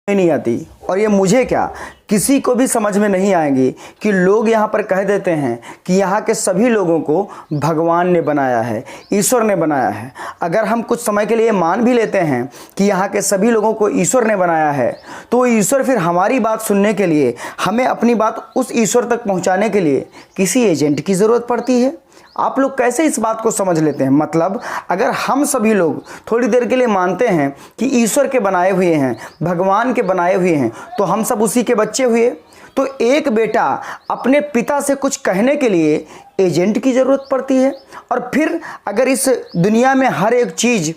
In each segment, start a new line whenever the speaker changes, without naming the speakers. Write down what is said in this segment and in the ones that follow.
नहीं आती। और ये मुझे क्या, किसी को भी समझ में नहीं आएंगी कि लोग यहाँ पर कह देते हैं कि यहाँ के सभी लोगों को भगवान ने बनाया है, ईश्वर ने बनाया है। अगर हम कुछ समय के लिए मान भी लेते हैं कि यहाँ के सभी लोगों को ईश्वर ने बनाया है, तो ईश्वर फिर हमारी बात सुनने के लिए, हमें अपनी बात उस ईश्वर तक पहुँचाने के लिए किसी एजेंट की ज़रूरत पड़ती है। आप लोग कैसे इस बात को समझ लेते हैं? मतलब अगर हम सभी लोग थोड़ी देर के लिए मानते हैं कि ईश्वर के बनाए हुए हैं, भगवान के बनाए हुए हैं, तो हम सब उसी के बच्चे हुए। तो एक बेटा अपने पिता से कुछ कहने के लिए एजेंट की ज़रूरत पड़ती है। और फिर अगर इस दुनिया में हर एक चीज़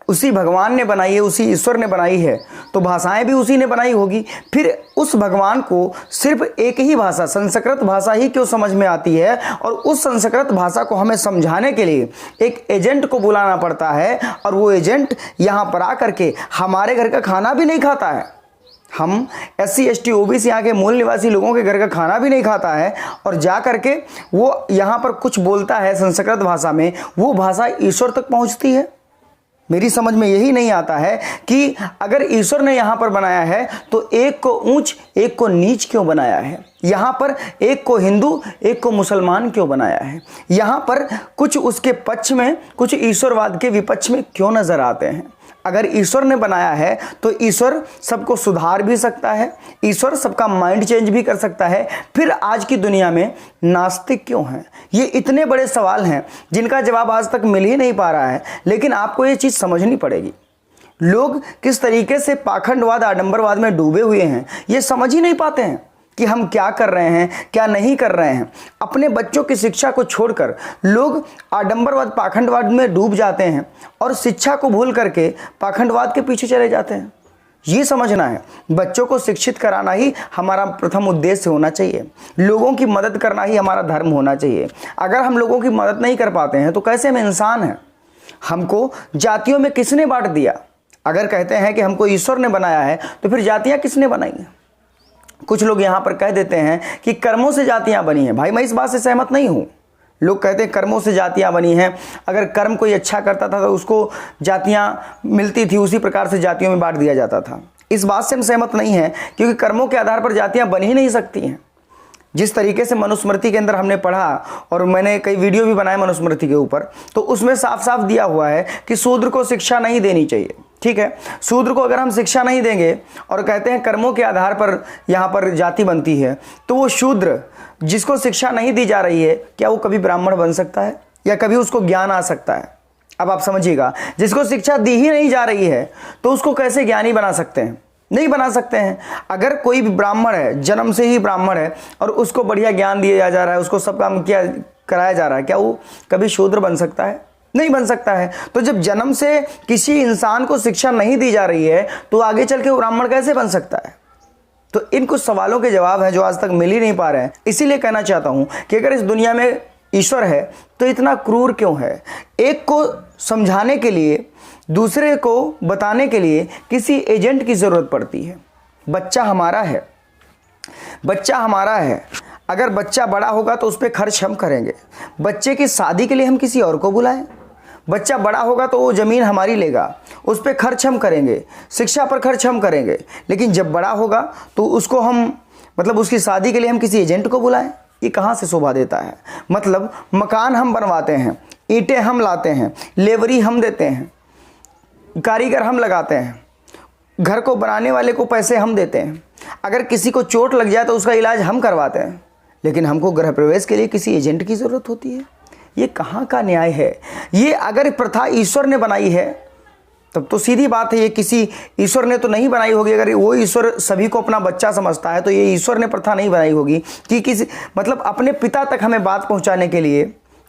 उसी भगवान ने बनाई है, उसी ईश्वर ने बनाई है, तो भाषाएं भी उसी ने बनाई होगी। फिर उस भगवान को सिर्फ एक ही भाषा, संस्कृत भाषा ही क्यों समझ में आती है? और उस संस्कृत भाषा को हमें समझाने के लिए एक एजेंट को बुलाना पड़ता है, और वो एजेंट यहाँ पर आकर के हमारे घर का खाना भी नहीं खाता है। हम SC ST OBC यहाँ के मूल निवासी लोगों के घर का खाना भी नहीं खाता है, और जा करके वो यहाँ पर कुछ बोलता है संस्कृत भाषा में, वो भाषा ईश्वर तक पहुँचती है। मेरी समझ में यही नहीं आता है कि अगर ईश्वर ने यहाँ पर बनाया है तो एक को ऊंच एक को नीच क्यों बनाया है? यहाँ पर एक को हिंदू एक को मुसलमान क्यों बनाया है? यहाँ पर कुछ उसके पक्ष में, कुछ ईश्वरवाद के विपक्ष में क्यों नजर आते हैं? अगर ईश्वर ने बनाया है तो ईश्वर सबको सुधार भी सकता है, ईश्वर सबका माइंड चेंज भी कर सकता है। फिर आज की दुनिया में नास्तिक क्यों हैं? ये इतने बड़े सवाल हैं जिनका जवाब आज तक मिल ही नहीं पा रहा है। लेकिन आपको ये चीज़ समझनी पड़ेगी, लोग किस तरीके से पाखंडवाद, आडंबरवाद में डूबे हुए हैं, ये समझ ही नहीं पाते हैं कि हम क्या कर रहे हैं, क्या नहीं कर रहे हैं। अपने बच्चों की शिक्षा को छोड़कर लोग आडंबरवाद, पाखंडवाद में डूब जाते हैं और शिक्षा को भूल करके पाखंडवाद के पीछे चले जाते हैं। ये समझना है, बच्चों को शिक्षित कराना ही हमारा प्रथम उद्देश्य होना चाहिए। लोगों की मदद करना ही हमारा धर्म होना चाहिए। अगर हम लोगों की मदद नहीं कर पाते हैं तो कैसे हम इंसान हैं? हमको जातियों में किसने बांट दिया? अगर कहते हैं कि हमको ईश्वर ने बनाया है तो फिर जातियाँ किसने बनाई हैं? कुछ लोग यहाँ पर कह देते हैं कि कर्मों से जातियाँ बनी हैं। भाई मैं इस बात से सहमत नहीं हूँ। लोग कहते हैं कर्मों से जातियाँ बनी हैं। अगर कर्म कोई अच्छा करता था तो उसको जातियाँ मिलती थी, उसी प्रकार से जातियों में बांट दिया जाता था। इस बात से हम सहमत नहीं हैं, क्योंकि कर्मों के आधार पर जातियाँ बन ही नहीं सकती हैं। जिस तरीके से मनुस्मृति के अंदर हमने पढ़ा, और मैंने कई वीडियो भी बनाए मनुस्मृति के ऊपर, तो उसमें साफ साफ दिया हुआ है कि शूद्र को शिक्षा नहीं देनी चाहिए। ठीक है, शूद्र को अगर हम शिक्षा नहीं देंगे और कहते हैं कर्मों के आधार पर यहाँ पर जाति बनती है, तो वो शूद्र जिसको शिक्षा नहीं दी जा रही है, क्या वो कभी ब्राह्मण बन सकता है या कभी उसको ज्ञान आ सकता है? अब आप समझिएगा, जिसको शिक्षा दी ही नहीं जा रही है तो उसको कैसे ज्ञानी बना सकते हैं? नहीं बना सकते हैं। अगर कोई भी ब्राह्मण है, जन्म से ही ब्राह्मण है, और उसको बढ़िया ज्ञान दिया जा रहा है, उसको सब काम किया कराया जा रहा है, क्या वो कभी शूद्र बन सकता है? नहीं बन सकता है। तो जब जन्म से किसी इंसान को शिक्षा नहीं दी जा रही है तो आगे चल के वो ब्राह्मण कैसे बन सकता है? तो इन कुछ सवालों के जवाब हैं जो आज तक मिल ही नहीं पा रहे हैं। इसीलिए कहना चाहता हूं कि अगर इस दुनिया में ईश्वर है तो इतना क्रूर क्यों है? एक को समझाने के लिए, दूसरे को बताने के लिए किसी एजेंट की ज़रूरत पड़ती है। बच्चा हमारा है, बच्चा हमारा है। अगर बच्चा बड़ा होगा तो उस पर खर्च हम करेंगे। बच्चे की शादी के लिए हम किसी और को बुलाएं? बच्चा बड़ा होगा तो वो ज़मीन हमारी लेगा, उस पर खर्च हम करेंगे, शिक्षा पर खर्च हम करेंगे। लेकिन जब बड़ा होगा तो उसको हम, मतलब उसकी शादी के लिए हम किसी एजेंट को बुलाएं? ये कहाँ से शोभा देता है? मतलब मकान हम बनवाते हैं, ईंटें हम लाते हैं, लेबरी हम देते हैं, कारीगर हम लगाते हैं, घर को बनाने वाले को पैसे हम देते हैं, अगर किसी को चोट लग जाए तो उसका इलाज हम करवाते हैं। लेकिन हमको गृह प्रवेश के लिए किसी एजेंट की ज़रूरत होती है। ये कहाँ का न्याय है? ये अगर प्रथा ईश्वर ने बनाई है तब तो सीधी बात है, ये किसी ईश्वर ने तो नहीं बनाई होगी। अगर वो ईश्वर सभी को अपना बच्चा समझता है तो ये ईश्वर ने प्रथा नहीं बनाई होगी कि किसी, मतलब अपने पिता तक हमें बात पहुँचाने के लिए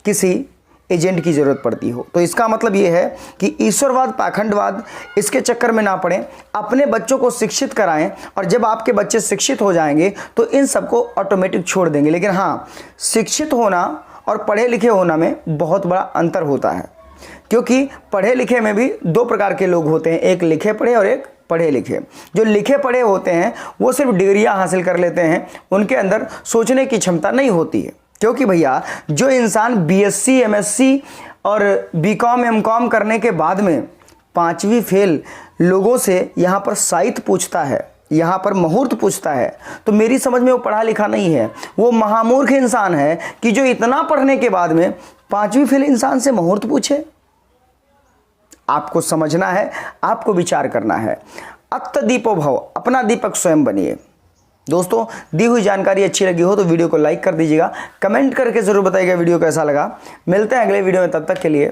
किसी एजेंट की ज़रूरत पड़ती हो। तो इसका मतलब ये है कि ईश्वरवाद, पाखंडवाद, इसके चक्कर में ना पड़ें, अपने बच्चों को शिक्षित कराएं, और जब आपके बच्चे शिक्षित हो जाएंगे तो इन सबको ऑटोमेटिक छोड़ देंगे। लेकिन हाँ, शिक्षित होना और पढ़े लिखे होना में बहुत बड़ा अंतर होता है, क्योंकि पढ़े लिखे में भी दो प्रकार के लोग होते हैं, एक लिखे पढ़े और एक पढ़े लिखे। जो लिखे पढ़े होते हैं वो सिर्फ डिग्रियां हासिल कर लेते हैं, उनके अंदर सोचने की क्षमता नहीं होती है। क्योंकि भैया, जो इंसान BSc MSc और BCom MCom करने के बाद में 5वीं फेल लोगों से यहाँ पर साहित्य पूछता है, यहाँ पर मुहूर्त पूछता है तो मेरी समझ में वो पढ़ा लिखा नहीं है, वो महामूर्ख इंसान है कि जो इतना पढ़ने के बाद में 5वीं फेल इंसान से मुहूर्त पूछे। आपको समझना है, आपको विचार करना है। अत्त दीपो भव, अपना दीपक स्वयं बनिए। दोस्तों, दी हुई जानकारी अच्छी लगी हो तो वीडियो को लाइक कर दीजिएगा, कमेंट करके जरूर बताइएगा वीडियो कैसा लगा। मिलते हैं अगले वीडियो में, तब तक के लिए